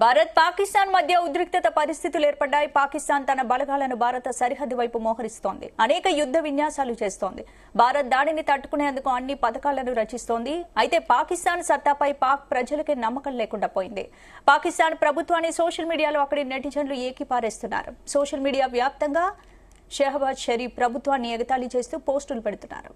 భారత్ పాకిస్తాన్ మధ్య ఉద్రిక్తత పరిస్థితులు ఏర్పడ్డాయి. పాకిస్తాన్ తన బలగాలను భారత సరిహద్దు వైపు మోహరిస్తోంది. అనేక యుద్ధ విన్యాసాలు చేస్తోంది. భారత్ దాడిని తట్టుకునేందుకు అన్ని పథకాలను రచిస్తోంది. అయితే పాకిస్తాన్ సత్తాపై పాక్ ప్రజలకే నమ్మకం లేకుండా పోయింది. పాకిస్తాన్ ప్రభుత్వాన్ని సోషల్ మీడియాలో అక్కడి నెటిజన్లు ఏకిపారేస్తున్నారు. సోషల్ మీడియా వ్యాప్తంగా షెహబాజ్ షరీఫ్ ప్రభుత్వాన్ని ఎగతాళి చేస్తూ పోస్టులు పెడుతున్నారు.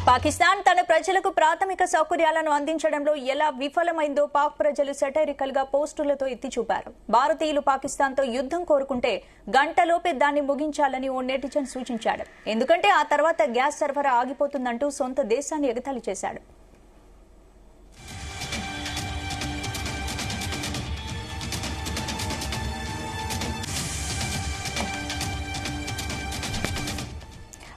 పాకిస్తాన్ తన ప్రజలకు ప్రాథమిక సౌకర్యాలను అందించడంలో ఎలా విఫలమైందో పాక్ ప్రజలు సెటైరికల్ గా పోస్టులతో ఎత్తి చూపారు. భారతీయులు పాకిస్తాన్తో యుద్ధం కోరుకుంటే గంటలోపే దాన్ని ముగించాలని ఓ నెటిజన్ సూచించాడు. ఎందుకంటే ఆ తర్వాత గ్యాస్ సరఫరా ఆగిపోతుందంటూ సొంత దేశాన్ని ఎగతాళి చేశాడు.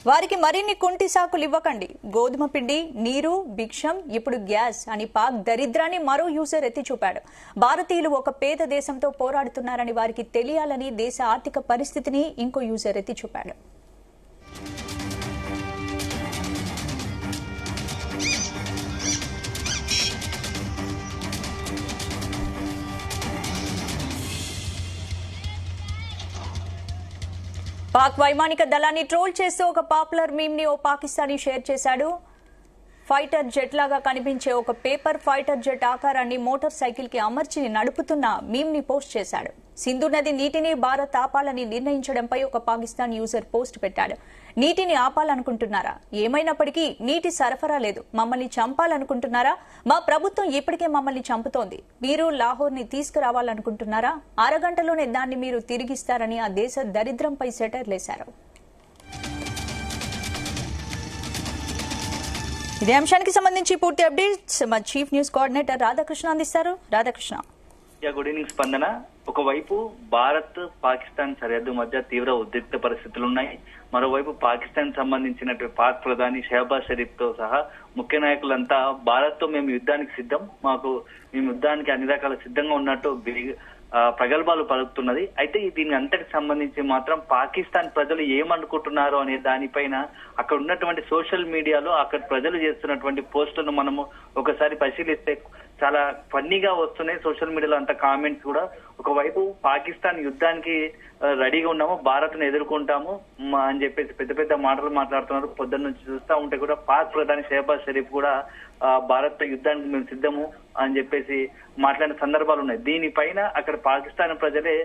వారికి మరిన్ని కుంటి సాకులు ఇవ్వకండి. గోధుమ పిండి, నీరు, భిక్షం, ఇప్పుడు గ్యాస్ అని పాక్ దరిద్రాన్ని మరో యూజర్ ఎత్తి చూపాడు. భారతీయులు ఒక పేద దేశంతో పోరాడుతున్నారని వారికి తెలియాలని దేశ ఆర్థిక పరిస్థితిని ఇంకో యూజర్ ఎత్తి చూపాడు. పాక్ వైమానిక దళాన్ని ట్రోల్ చేస్తూ ఒక పాపులర్ మీమ్ ని ఓ పాకిస్తానీ షేర్ చేశాడు. ఫైటర్ జెట్ లాగా కనిపించే ఒక పేపర్ ఫైటర్ జెట్ ఆకారాన్ని మోటార్ సైకిల్ కి అమర్చి నడుపుతున్న మీమ్ ని పోస్ట్ చేశాడు. సింధు నది నీటిని భారత్ ఆపాలని నిర్ణయించడంపై ఒక పాకిస్తాన్ యూజర్ పోస్ట్ పెట్టాడు. నీటిని ఆపాలనుకుంటున్నారా? ఏమైనప్పటికీ నీటి సరఫరా లేదు. మమ్మల్ని చంపాలనుకుంటున్నారా? మా ప్రభుత్వం ఇప్పటికే మమ్మల్ని చంపుతోంది. మీరు లాహోర్ ని తీసుకురావాలనుకుంటున్నారా? అరగంటలోనే దాన్ని మీరు తిరిగిస్తారని ఆ దేశ దరిద్రంపై సెటైర్లేశారు. ఇదే అంశానికి సంబంధించి పూర్తి అప్డేట్స్ మా చీఫ్ న్యూస్ కోఆర్డినేటర్ రాధాకృష్ణ అందిస్తారు. రాధాకృష్ణ. గుడ్ ఈవినింగ్ స్పందన. ఒకవైపు భారత్ పాకిస్తాన్ సరిహద్దు మధ్య తీవ్ర ఉద్రిక్త పరిస్థితులు ఉన్నాయి. మరోవైపు పాకిస్తాన్ సంబంధించినటువంటి పాక్ ప్రధాని షెహబాజ్ షరీఫ్ తో సహా ముఖ్య నాయకులంతా భారత్ తో మేము యుద్ధానికి సిద్ధం, మేము యుద్ధానికి అన్ని రకాల సిద్ధంగా ఉన్నట్టు ప్రగల్భాలు పలుకుతున్నది. అయితే దీని అంతటికి సంబంధించి మాత్రం పాకిస్తాన్ ప్రజలు ఏమనుకుంటున్నారు అనే దానిపైన అక్కడ ఉన్నటువంటి సోషల్ మీడియాలో అక్కడ ప్రజలు చేస్తున్నటువంటి పోస్టులను మనము ఒకసారి పరిశీలిస్తే చాలా ఫన్నీగా వస్తున్నాయి. సోషల్ మీడియాలో అంత కామెంట్స్ కూడా. ఒకవైపు పాకిస్తాన్ యుద్ధానికి రెడీగా ఉన్నాము, భారత్ ను ఎదుర్కొంటాము అని చెప్పేసి పెద్ద పెద్ద మాటలు మాట్లాడుతున్నారు. పొద్దున్న నుంచి చూస్తూ ఉంటే కూడా పాక్ ప్రధాని షెహబాజ్ షరీఫ్ కూడా భారత్ యుద్ధానికి మేము సిద్ధము అని చెప్పేసి మాట్లాడిన సందర్భాలు ఉన్నాయి. దీనిపైన అక్కడ పాకిస్తాన్ ప్రజలే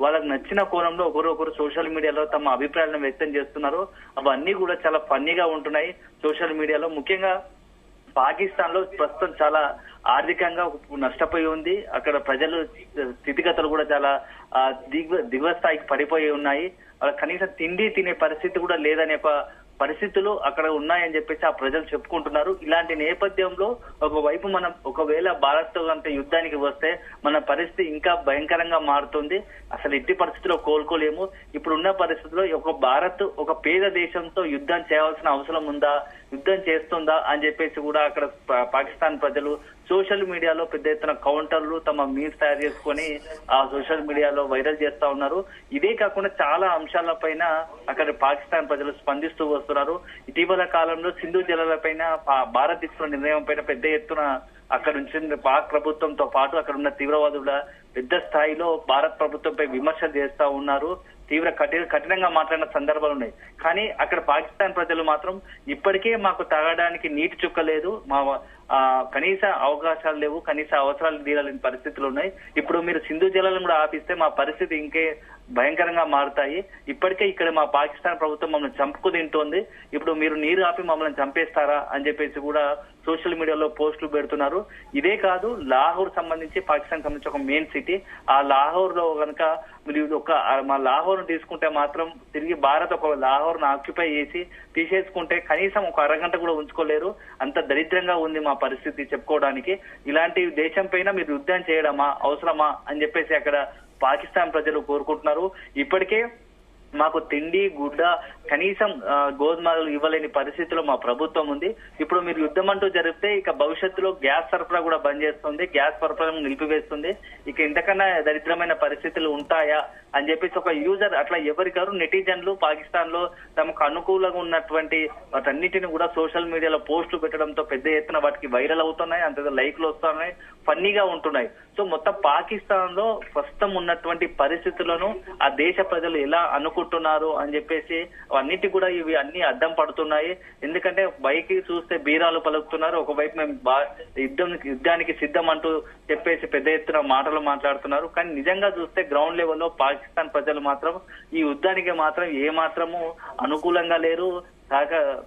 వాళ్ళకు నచ్చిన కోణంలో ఒకరొకరు సోషల్ మీడియాలో తమ అభిప్రాయాలను వ్యక్తం చేస్తున్నారు. అవన్నీ కూడా చాలా ఫన్నీగా ఉంటున్నాయి సోషల్ మీడియాలో. ముఖ్యంగా పాకిస్తాన్ లో ప్రస్తుతం చాలా ఆర్థికంగా నష్టపోయి ఉంది. అక్కడ ప్రజలు స్థితిగతులు కూడా చాలా దిగువ స్థాయికి పడిపోయి ఉన్నాయి. కనీసం తిండి తినే పరిస్థితి కూడా లేదనే పరిస్థితులు అక్కడ ఉన్నాయని చెప్పేసి ఆ ప్రజలు చెప్పుకుంటున్నారు. ఇలాంటి నేపథ్యంలో ఒకవైపు మనం ఒకవేళ భారత్ తో అంటే యుద్ధానికి వస్తే మన పరిస్థితి ఇంకా భయంకరంగా మారుతుంది. అసలు ఎట్టి పరిస్థితుల్లో కోలుకోలేము. ఇప్పుడున్న పరిస్థితుల్లో ఒక భారత్ ఒక పేద దేశంతో యుద్ధం చేయాల్సిన అవసరం ఉందా, యుద్ధం చేస్తుందా అని చెప్పేసి కూడా అక్కడ పాకిస్తాన్ ప్రజలు సోషల్ మీడియాలో పెద్ద ఎత్తున కౌంటర్లు తమ మీమ్స్ తయారు చేసుకొని ఆ సోషల్ మీడియాలో వైరల్ చేస్తా ఉన్నారు. ఇదే కాకుండా చాలా అంశాలపైన అక్కడ పాకిస్తాన్ ప్రజలు స్పందిస్తూ వస్తున్నారు. ఇటీవల కాలంలో సింధు జలాలపైన భారత్ తీసుకున్న నిర్ణయం పైన పెద్ద ఎత్తున అక్కడ నుంచి పాక్ ప్రభుత్వంతో పాటు అక్కడ ఉన్న తీవ్రవాదుల పెద్ద స్థాయిలో భారత్ ప్రభుత్వంపై విమర్శలు చేస్తా ఉన్నారు. తీవ్ర కఠినంగా మాట్లాడిన సందర్భాలు ఉన్నాయి. కానీ అక్కడ పాకిస్తాన్ ప్రజలు మాత్రం ఇప్పటికే మాకు తాగడానికి నీటి చుక్క లేదు, మా కనీస అవకాశాలు లేవు, కనీస అవసరాలు తీరాలని పరిస్థితులు ఉన్నాయి. ఇప్పుడు మీరు సింధు జలాలను కూడా ఆపిస్తే మా పరిస్థితి ఇంకే భయంకరంగా మారుతాయి. ఇప్పటికే ఇక్కడ మా పాకిస్తాన్ ప్రభుత్వం మమ్మల్ని చంపుకు తింటోంది. ఇప్పుడు మీరు నీరు ఆపి మమ్మల్ని చంపేస్తారా అని చెప్పేసి కూడా సోషల్ మీడియాలో పోస్టులు పెడుతున్నారు. ఇదే కాదు, లాహోర్ సంబంధించి పాకిస్తాన్ సంబంధించి ఒక మెయిన్ సిటీ. ఆ లాహోర్ లో కనుక మీరు మా లాహోర్ ను తీసుకుంటే మాత్రం తిరిగి భారత్ ఒక లాహోర్ ను ఆక్యుపై చేసి తీసేసుకుంటే కనీసం ఒక అరగంట కూడా ఉంచుకోలేరు. అంత దరిద్రంగా ఉంది మా పరిస్థితి చెప్పుకోవడానికి. ఇలాంటి దేశం పైన మీరు యుద్ధం చేయడమా, అవసరమా అని చెప్పేసి అక్కడ పాకిస్తాన్ ప్రజలు కోరుకుంటున్నారు. ఇప్పటికే మాకు తిండి, గుడ్డ, కనీసం గోధుమలు ఇవ్వలేని పరిస్థితిలో మా ప్రభుత్వం ఉంది. ఇప్పుడు మీరు యుద్ధం అంటూ జరిపితే ఇక భవిష్యత్తులో గ్యాస్ సరఫరా కూడా బంద్ చేస్తుంది, గ్యాస్ సరఫరాను నిలిపివేస్తుంది. ఇక ఇంతకన్నా దరిద్రమైన పరిస్థితులు ఉంటాయా అని చెప్పేసి ఒక యూజర్ అట్లా ఎవరికారు నెటిజన్లు పాకిస్తాన్ లో తమకు అనుకూలంగా ఉన్నటువంటి వాటన్నిటిని కూడా సోషల్ మీడియాలో పోస్టులు పెట్టడంతో పెద్ద ఎత్తున వాటికి వైరల్ అవుతున్నాయి, అంత లైక్లు వస్తున్నాయి, ఫన్నీగా ఉంటున్నాయి. సో మొత్తం పాకిస్తాన్ లో ప్రస్తుతం ఉన్నటువంటి పరిస్థితులను ఆ దేశ ప్రజలు ఎలా అనుకుంటున్నారు అని చెప్పేసి అన్నిటి కూడా ఇవి అన్ని అడ్డం పడుతున్నాయి. ఎందుకంటే బైకి చూస్తే బీరాలు పలుకుతున్నారు, ఒకవైపు మేము యుద్ధానికి సిద్ధం అంటూ చెప్పేసి పెద్ద ఎత్తున మాటలు మాట్లాడుతున్నారు. కానీ నిజంగా చూస్తే గ్రౌండ్ లెవెల్లో పాకిస్తాన్ ప్రజలు మాత్రం ఈ యుద్ధానికి మాత్రం ఏ మాత్రము అనుకూలంగా లేరు.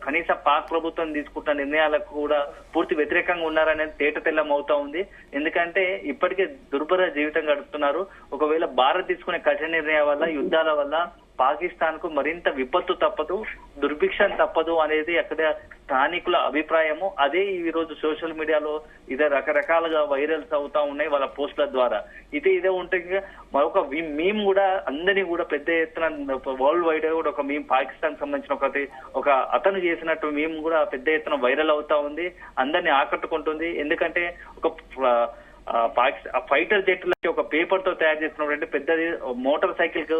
కనీసం పాక్ ప్రభుత్వం తీసుకుంటున్న నిర్ణయాలకు కూడా పూర్తి వ్యతిరేకంగా ఉన్నారనేది తేటతెల్లం అవుతా ఉంది. ఎందుకంటే ఇప్పటికే దుర్భర జీవితం గడుపుతున్నారు. ఒకవేళ భారత్ తీసుకునే కఠిన నిర్ణయాల వల్ల, యుద్ధాల వల్ల పాకిస్తాన్ కు మరింత విపత్తు తప్పదు, దుర్భిక్షం తప్పదు అనేది అక్కడ స్థానికుల అభిప్రాయము. అదే ఈ రోజు సోషల్ మీడియాలో ఇదే రకరకాలుగా వైరల్స్ అవుతా ఉన్నాయి వాళ్ళ పోస్టుల ద్వారా. ఇదే ఉంటుంది. మరొక మీమ్ కూడా అందరినీ కూడా పెద్ద ఎత్తున వరల్డ్ వైడ్ కూడా ఒక మీమ్ పాకిస్తాన్ సంబంధించిన ఒక అతను చేసినట్టు మీమ్ కూడా పెద్ద ఎత్తున వైరల్ అవుతా ఉంది, అందరినీ ఆకట్టుకుంటుంది. ఎందుకంటే ఒక ఫైటర్ జెట్ లాంటి ఒక పేపర్ తో తయారు చేస్తున్నటువంటి పెద్దది మోటార్ సైకిల్ కు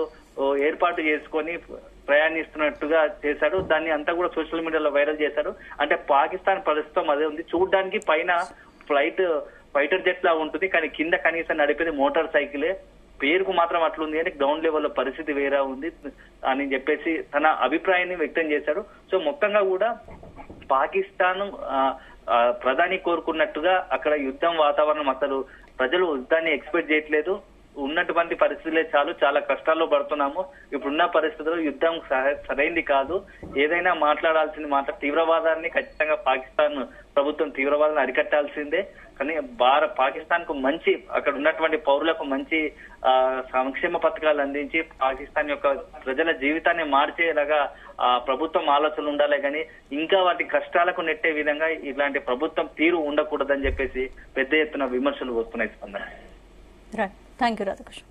ఏర్పాటు చేసుకొని ప్రయాణిస్తున్నట్టుగా చేశాడు. దాన్ని అంతా కూడా సోషల్ మీడియాలో వైరల్ చేశాడు. అంటే పాకిస్తాన్ ప్రస్తుతం అదే ఉంది. చూడడానికి పైన ఫైటర్ జెట్ లా ఉంటుంది, కానీ కింద కనీసం నడిపేది మోటార్ సైకిలే. పేరుకు మాత్రం అట్లుంది అని గ్రౌండ్ లెవెల్లో పరిస్థితి వేరే ఉంది అని చెప్పేసి తన అభిప్రాయాన్ని వ్యక్తం చేశాడు. సో మొత్తంగా కూడా పాకిస్తాన్ ప్రధాని కోరుకున్నట్టుగా అక్కడ యుద్ధం వాతావరణం అసలు ప్రజలు యుద్ధాన్ని ఎక్స్పెక్ట్ చేయట్లేదు. ఉన్నటువంటి పరిస్థితులే చాలా కష్టాల్లో పడుతున్నాము. ఇప్పుడున్న పరిస్థితుల్లో యుద్ధం సరైంది కాదు. ఏదైనా మాట్లాడాల్సింది తీవ్రవాదాన్ని ఖచ్చితంగా పాకిస్తాన్ ప్రభుత్వం తీవ్రవాదాన్ని అరికట్టాల్సిందే. కానీ పాకిస్తాన్ కు మంచి అక్కడ ఉన్నటువంటి పౌరులకు మంచి సంక్షేమ పథకాలు అందించి పాకిస్తాన్ యొక్క ప్రజల జీవితాన్ని మార్చేలాగా ప్రభుత్వం ఆలోచనలు ఉండాలి. కానీ ఇంకా వాటి కష్టాలకు నెట్టే విధంగా ఇలాంటి ప్రభుత్వం తీరు ఉండకూడదని చెప్పేసి పెద్ద ఎత్తున విమర్శలు వస్తున్నాయి. స్పందన. Thank you Radhakrishna.